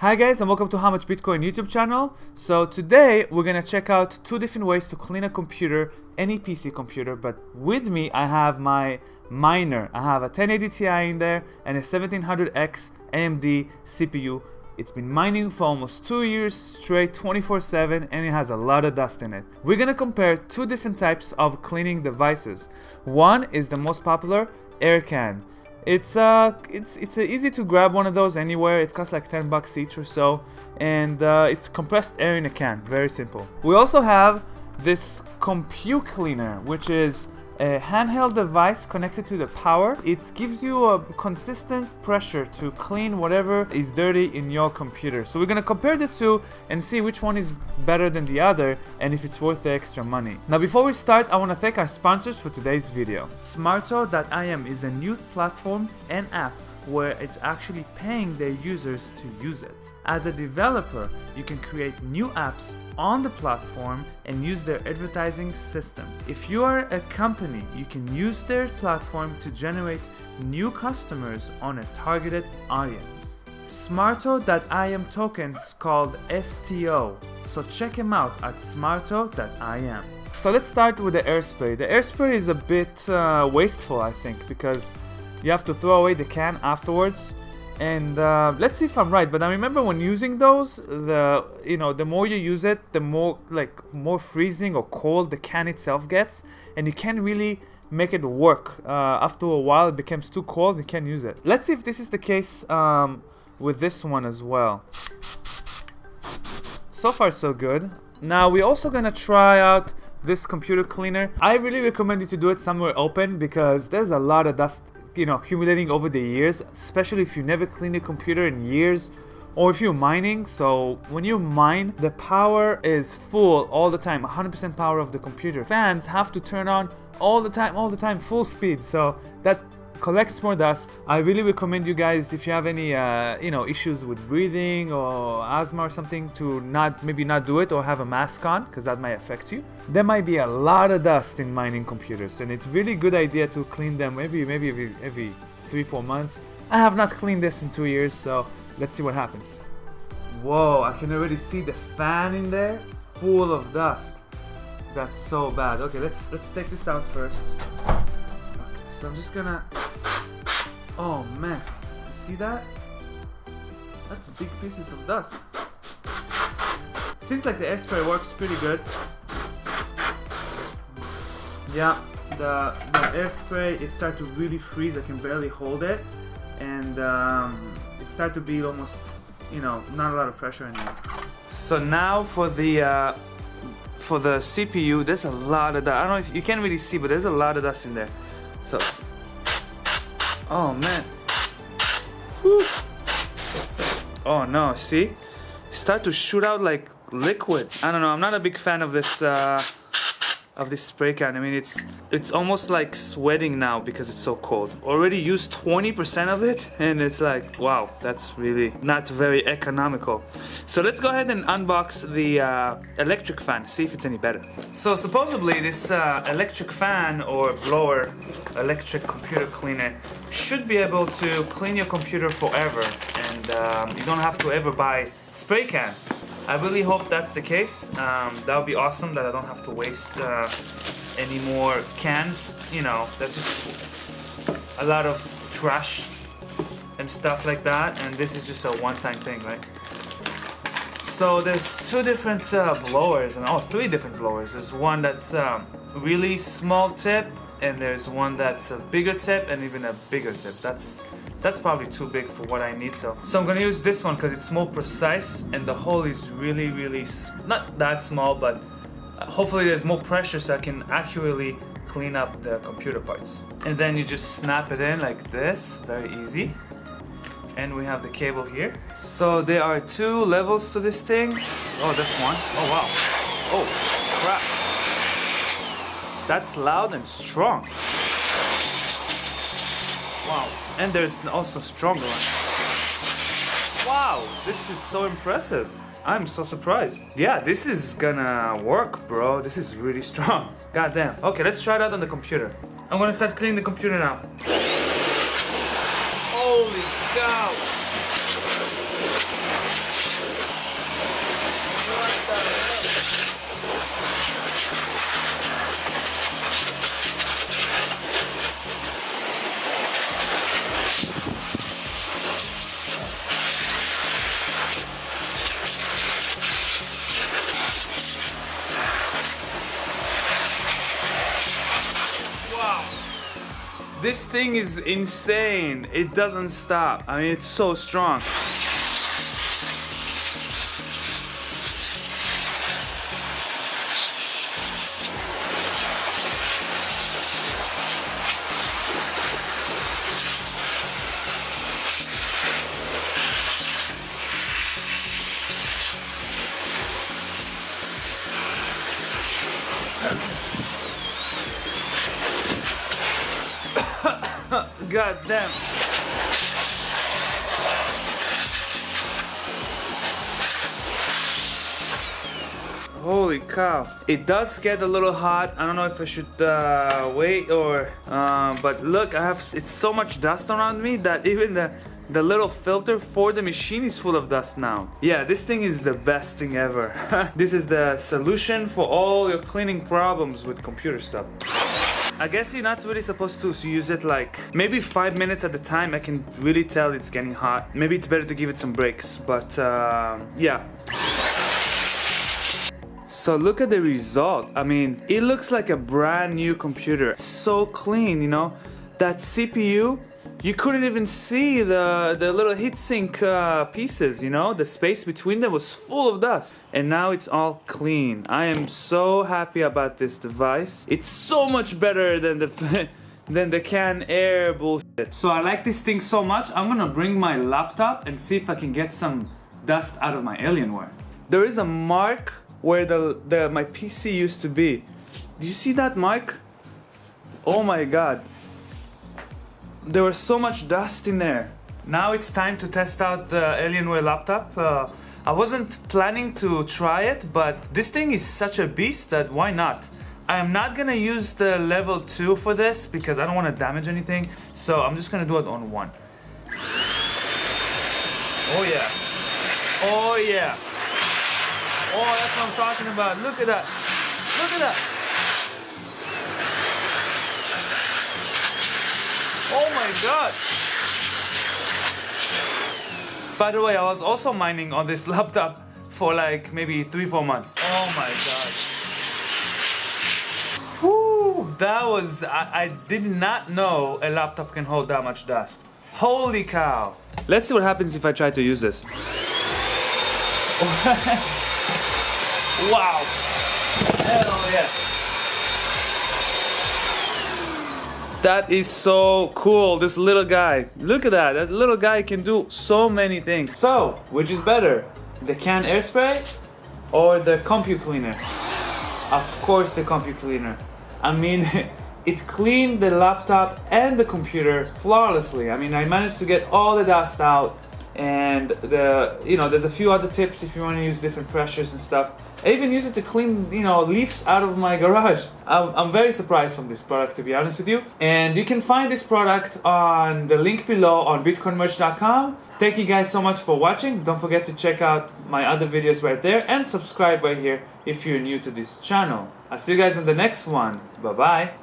Hi guys, and welcome to How Much Bitcoin YouTube channel. So today we're gonna check out two different ways to clean a computer, any PC computer, but with me I have my miner. I have a 1080 Ti in there and a 1700X AMD CPU. It's been mining for almost 2 years straight, 24/7, and it has a lot of dust in it. We're gonna compare two different types of cleaning devices. One is the most popular, AirCan. It's easy to grab one of those anywhere. It costs like $10 each or so, and it's compressed air in a can. Very simple. We also have this Compute Cleaner, which is a handheld device connected to the power. It gives you a consistent pressure to clean whatever is dirty in your computer. So we're gonna compare the two and see which one is better than the other and if it's worth the extra money. Now before we start, I want to thank our sponsors for today's video. Smarto.im is a new platform and app where it's actually paying their users to use it. As a developer, you can create new apps on the platform and use their advertising system. If you are a company, you can use their platform to generate new customers on a targeted audience. Smarto.im tokens called STO, so check them out at smarto.im. So let's start with the AirSpray. The AirSpray is a bit wasteful, I think, because you have to throw away the can afterwards. And let's see if I'm right, but I remember when using those, the more you use it, the more freezing or cold the can itself gets, and you can't really make it work. After a while, it becomes too cold, you can't use it. Let's see if this is the case with this one as well. So far, so good. Now we're also gonna try out this computer cleaner. I really recommend you to do it somewhere open because there's a lot of dust accumulating over the years, especially if you never cleaned your computer in years, or if you're mining. So when you mine, the power is full all the time, 100% power of the computer. Fans have to turn on all the time, full speed, so that collects more dust. I really recommend you guys, if you have any issues with breathing or asthma or something, to maybe not do it or have a mask on, because that might affect you. There might be a lot of dust in mining computers, and it's really good idea to clean them maybe every 3-4 months. I have not cleaned this in 2 years, so let's see what happens. Whoa, I can already see the fan in there full of dust. That's so bad. Okay, let's take this out first. So I'm just gonna, oh man, you see that? That's big pieces of dust. Seems like the AirSpray works pretty good. Yeah, the AirSpray, it started to really freeze. I can barely hold it, and it started to be almost, not a lot of pressure in it. So now for the CPU, there's a lot of dust. I don't know if you can't really see, but there's a lot of dust in there. So, oh man. Whew. Oh no, see? Start to shoot out like liquid. I don't know, I'm not a big fan of this spray can. I mean, it's almost like sweating now because it's so cold. Already used 20% of it, and it's like, wow, that's really not very economical. So let's go ahead and unbox the electric fan, see if it's any better. So supposedly this electric fan or blower, electric computer cleaner, should be able to clean your computer forever, and you don't have to ever buy spray can. I really hope that's the case. That would be awesome, that I don't have to waste any more cans. That's just a lot of trash and stuff like that, and this is just a one-time thing, right? So there's two different blowers, and three different blowers. There's one that's really small tip, and there's one that's a bigger tip, and even a bigger tip. That's probably too big for what I need, so I'm gonna use this one because it's more precise, and the hole is really not that small, but hopefully there's more pressure so I can accurately clean up the computer parts. And then you just snap it in like this, very easy. And we have the cable here. So there are 2 levels to this thing. Oh, that's one. Oh wow. Oh crap. That's loud and strong. Wow. And there's also stronger one. Wow, this is so impressive. I'm so surprised. Yeah, this is gonna work, bro. This is really strong. God damn. Okay, let's try it out on the computer. I'm gonna start cleaning the computer now. Holy cow. This thing is insane. It doesn't stop. I mean, it's so strong. God damn. Holy cow. It does get a little hot. I don't know if I should wait or but look, it's so much dust around me that even the little filter for the machine is full of dust now. Yeah, this thing is the best thing ever. This is the solution for all your cleaning problems with computer stuff. I guess you're not really supposed to use it like maybe 5 minutes at a time. I can really tell it's getting hot. Maybe it's better to give it some breaks, but yeah. So look at the result. I mean, it looks like a brand new computer. It's so clean, you know. That CPU, you couldn't even see the little heatsink pieces, you know. The space between them was full of dust. And now it's all clean. I am so happy about this device. It's so much better than the Can Air bullshit. So I like this thing so much, I'm gonna bring my laptop and see if I can get some dust out of my Alienware. There is a mark where my PC used to be. Do you see that mark? Oh my god. There was so much dust in there. Now it's time to test out the Alienware laptop. I wasn't planning to try it, but this thing is such a beast that why not? I'm not gonna use the level 2 for this because I don't want to damage anything. So I'm just gonna do it on 1. Oh yeah. Oh yeah. Oh, that's what I'm talking about. Look at that. Look at that. Oh my god. By the way, I was also mining on this laptop for like maybe 3-4 months. Oh my god. Whoo, that was, I did not know a laptop can hold that much dust. Holy cow. Let's see what happens if I try to use this. Wow. Hell yeah. That is so cool, this little guy. Look at that, that little guy can do so many things. So, which is better? The Can Airspray or the Compute Cleaner? Of course the Compute Cleaner. I mean, it cleaned the laptop and the computer flawlessly. I mean, I managed to get all the dust out, and there's a few other tips if you want to use different pressures and stuff. I even use it to clean, leaves out of my garage. I'm very surprised from this product, to be honest with you. And you can find this product on the link below on bitcoinmerch.com. Thank you guys so much for watching. Don't forget to check out my other videos right there and subscribe right here if you're new to this channel. I'll see you guys in the next one. Bye bye.